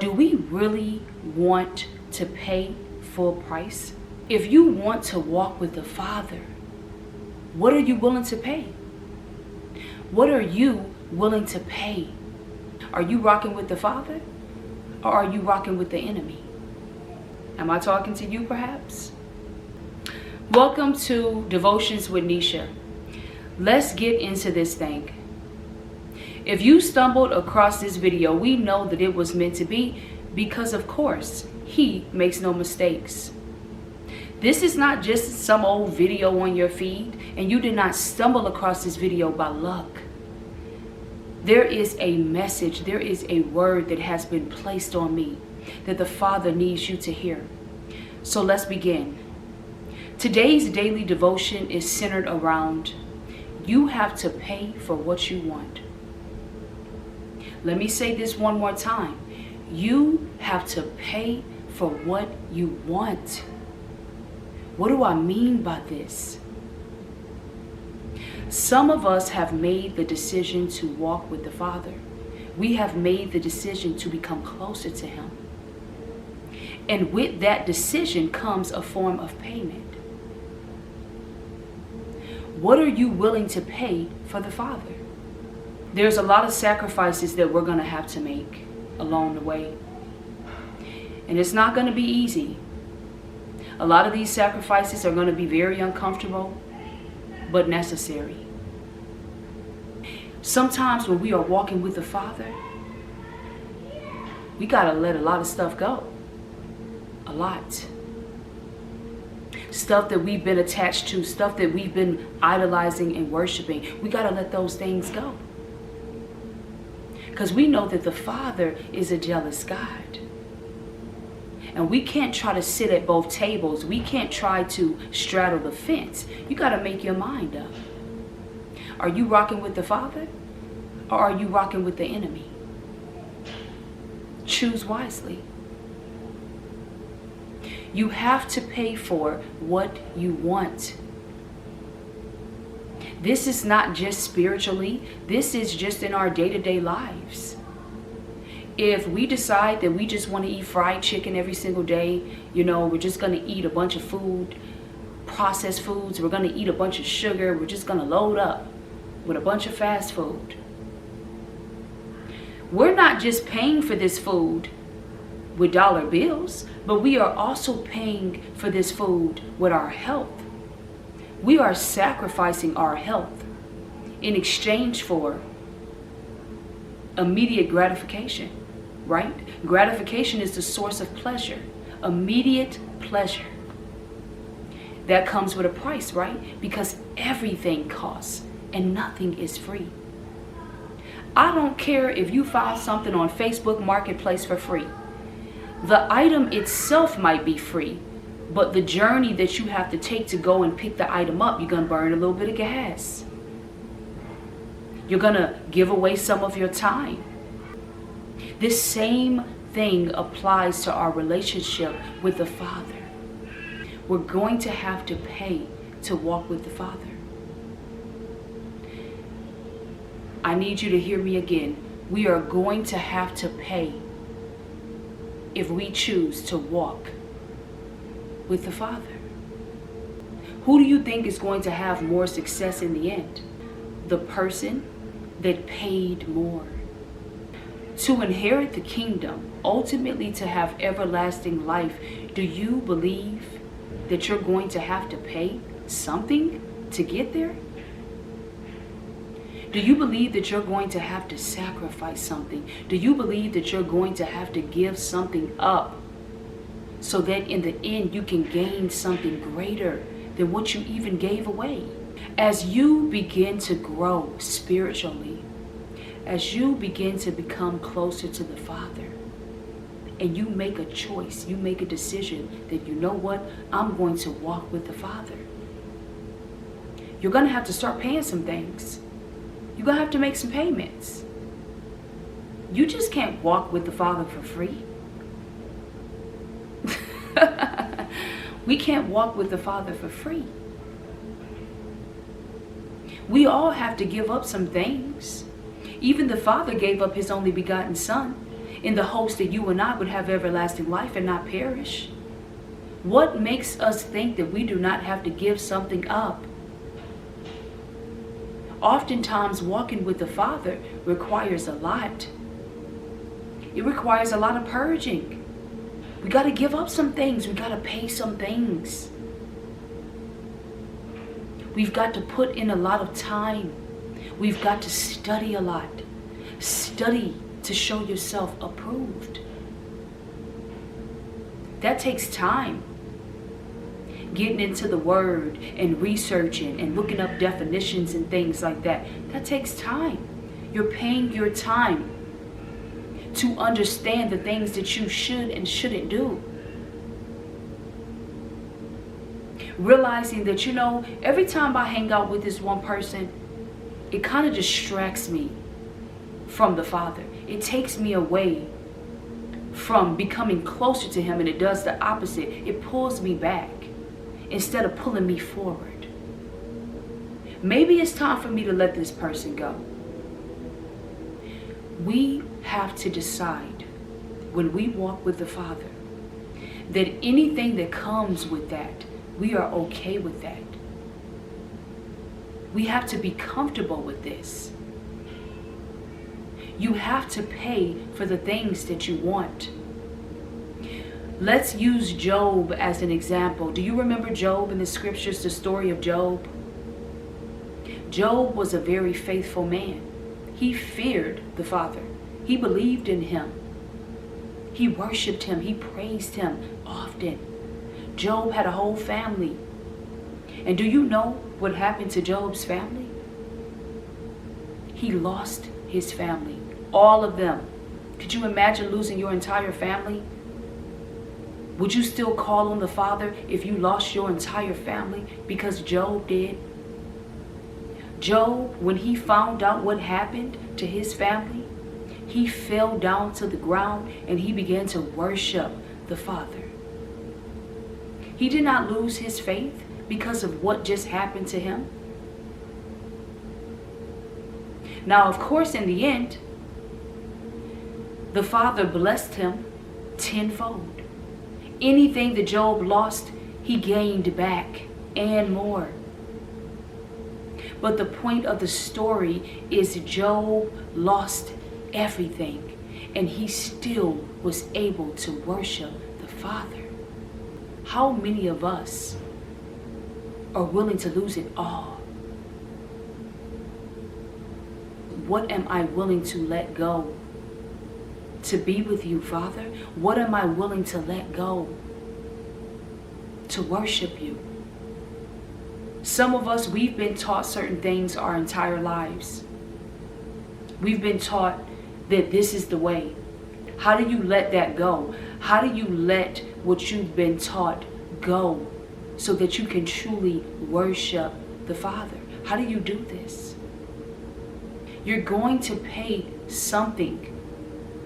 Do we really want to pay full price? If you want to walk with the Father, what are you willing to pay? What are you willing to pay? Are you rocking with the Father, or are you rocking with the enemy? Am I talking to you perhaps? Welcome to Devotions with Nisha. Let's get into this thing. If you stumbled across this video, we know that it was meant to be, because of course, he makes no mistakes. This is not just some old video on your feed, and you did not stumble across this video by luck. There is a message, there is a word that has been placed on me that the Father needs you to hear. So let's begin. Today's daily devotion is centered around you have to pay for what you want. Let me say this one more time. You have to pay for what you want. What do I mean by this? Some of us have made the decision to walk with the Father. We have made the decision to become closer to Him. And with that decision comes a form of payment. What are you willing to pay for the Father? There's a lot of sacrifices that we're going to have to make along the way. And it's not going to be easy. A lot of these sacrifices are going to be very uncomfortable, but necessary. Sometimes when we are walking with the Father, we got to let a lot of stuff go. A lot. Stuff that we've been attached to, stuff that we've been idolizing and worshiping. We got to let those things go. Because we know that the Father is a jealous God. And we can't try to sit at both tables. We can't try to straddle the fence. You got to make your mind up. Are you rocking with the Father, or are you rocking with the enemy? Choose wisely. You have to pay for what you want. This is not just spiritually. This is just in our day-to-day lives. If we decide that we just want to eat fried chicken every single day, we're just going to eat a bunch of food, processed foods, we're going to eat a bunch of sugar, we're just going to load up with a bunch of fast food. We're not just paying for this food with dollar bills, but we are also paying for this food with our health. We are sacrificing our health in exchange for immediate gratification, right? Gratification is the source of pleasure, immediate pleasure. That comes with a price, right? Because everything costs and nothing is free. I don't care if you found something on Facebook Marketplace for free. The item itself might be free, but the journey that you have to take to go and pick the item up, you're going to burn a little bit of gas. You're going to give away some of your time. This same thing applies to our relationship with the Father. We're going to have to pay to walk with the Father. I need you to hear me again. We are going to have to pay if we choose to walk with the Father. Who do you think is going to have more success in the end? The person that paid more. To inherit the kingdom, ultimately to have everlasting life, do you believe that you're going to have to pay something to get there? Do you believe that you're going to have to sacrifice something? Do you believe that you're going to have to give something up so that in the end you can gain something greater than what you even gave away? As you begin to grow spiritually, as you begin to become closer to the Father, and you make a choice, you make a decision that, you know what, I'm going to walk with the Father, you're going to have to start paying some things. You're going to have to make some payments. You just can't walk with the Father for free. We can't walk with the Father for free. We all have to give up some things. Even the Father gave up His only begotten Son. in the hopes that you and I would have everlasting life and not perish. What makes us think that we do not have to give something up? Oftentimes, walking with the Father requires a lot. It requires a lot of purging. We got to give up some things. We got to pay some things. We've got to put in a lot of time. We've got to study a lot. Study to show yourself approved. That takes time. Getting into the Word and researching and looking up definitions and things like that. That takes time. You're paying your time to understand the things that you should and shouldn't do. Realizing that, every time I hang out with this one person, it kind of distracts me from the Father. It takes me away from becoming closer to Him, and it does the opposite. It pulls me back instead of pulling me forward. Maybe it's time for me to let this person go. We have to decide when we walk with the Father that anything that comes with that, we are okay with that. We have to be comfortable with this. You have to pay for the things that you want. Let's use Job as an example. Do you remember Job in the scriptures, the story of Job? Job was a very faithful man. He feared the Father. He believed in Him. He worshiped Him. He praised Him often. Job had a whole family. And do you know what happened to Job's family? He lost his family. All of them. Could you imagine losing your entire family? Would you still call on the Father if you lost your entire family? Because Job did. Job, when he found out what happened to his family, he fell down to the ground and he began to worship the Father. He did not lose his faith because of what just happened to him. Now, of course, in the end, the Father blessed him tenfold. Anything that Job lost, he gained back and more. But the point of the story is Job lost everything, and he still was able to worship the Father. How many of us are willing to lose it all? What am I willing to let go to be with you, Father? What am I willing to let go to worship you? Some of us, we've been taught certain things our entire lives. We've been taught that this is the way. How do you let that go? How do you let what you've been taught go so that you can truly worship the Father? How do you do this? You're going to pay something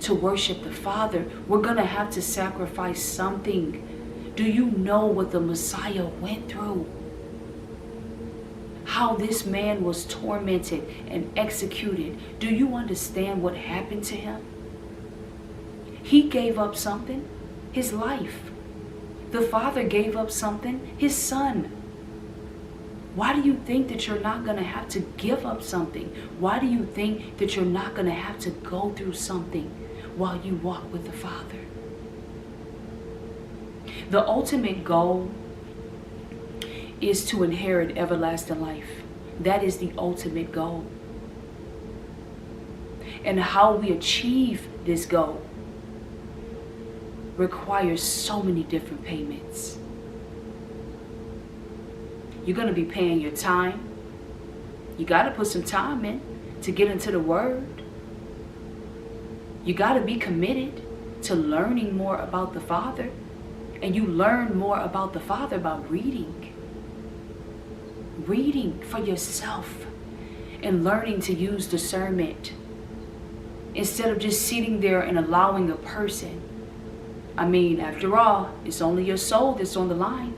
to worship the Father. We're going to have to sacrifice something. Do you know what the Messiah went through? How this man was tormented and executed. Do you understand what happened to him? He gave up something, his life. The Father gave up something, his Son. Why do you think that you're not going to have to give up something? Why do you think that you're not going to have to go through something while you walk with the Father? The ultimate goal is to inherit everlasting life. That is the ultimate goal. And how we achieve this goal requires so many different payments. You're going to be paying your time. You got to put some time in to get into the Word. You got to be committed to learning more about the Father. And you learn more about the Father by reading. Reading for yourself and learning to use discernment instead of just sitting there and allowing a person. I mean, after all, it's only your soul that's on the line.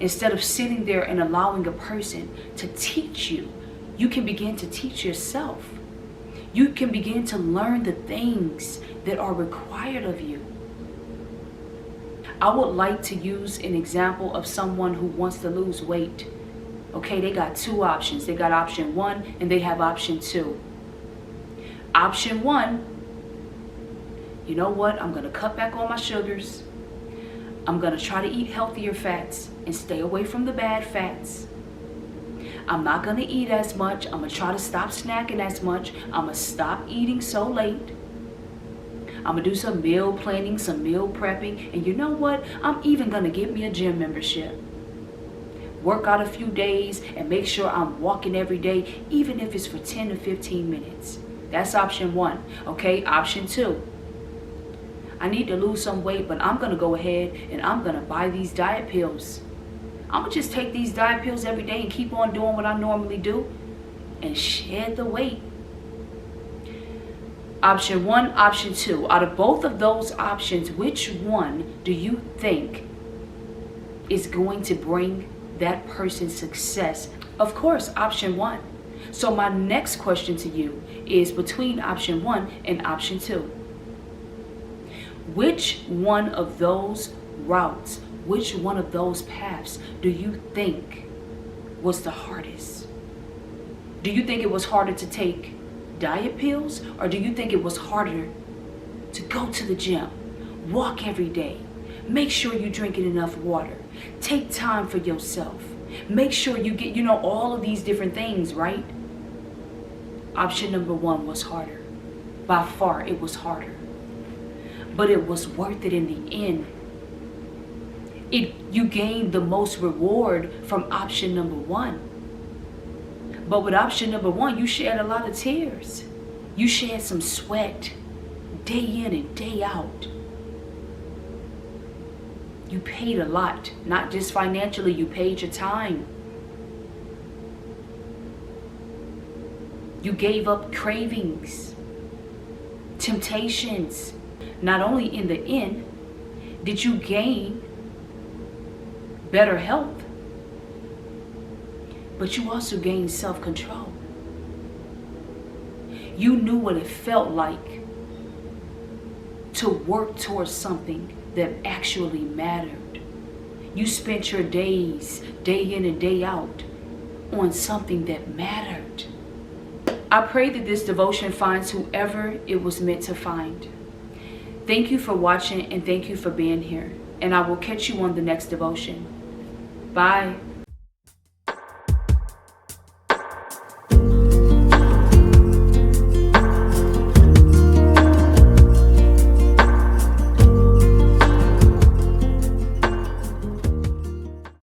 Instead of sitting there and allowing a person to teach you, you can begin to teach yourself. You can begin to learn the things that are required of you. I would like to use an example of someone who wants to lose weight. Okay, they got two options. They got option 1 and they have option 2. Option 1, you know what? I'm going to cut back on my sugars. I'm going to try to eat healthier fats and stay away from the bad fats. I'm not going to eat as much. I'm going to try to stop snacking as much. I'm going to stop eating so late. I'm going to do some meal planning, some meal prepping. And you know what? I'm even going to get me a gym membership. Work out a few days and make sure I'm walking every day, even if it's for 10 to 15 minutes. That's option 1. Okay, option 2. I need to lose some weight, but I'm going to go ahead and I'm going to buy these diet pills. I'm going to just take these diet pills every day and keep on doing what I normally do and shed the weight. Option 1, option 2. Out of both of those options, which one do you think is going to bring that person success? Of course, option 1. So my next question to you is between option 1 and option 2. Which one of those routes, which one of those paths do you think was the hardest? Do you think it was harder to take diet pills, or do you think it was harder to go to the gym, walk every day, make sure you're drinking enough water, take time for yourself, make sure you get, all of these different things, right? Option number 1 was harder. By far, it was harder. But it was worth it in the end. You gained the most reward from option number 1. But with option number 1, you shed a lot of tears. You shed some sweat day in and day out. You paid a lot, not just financially, you paid your time. You gave up cravings, temptations. Not only in the end did you gain better health, but you also gained self-control. You knew what it felt like to work towards something that actually mattered. You spent your days, day in and day out, on something that mattered. I pray that this devotion finds whoever it was meant to find. Thank you for watching and thank you for being here. And I will catch you on the next devotion. Bye.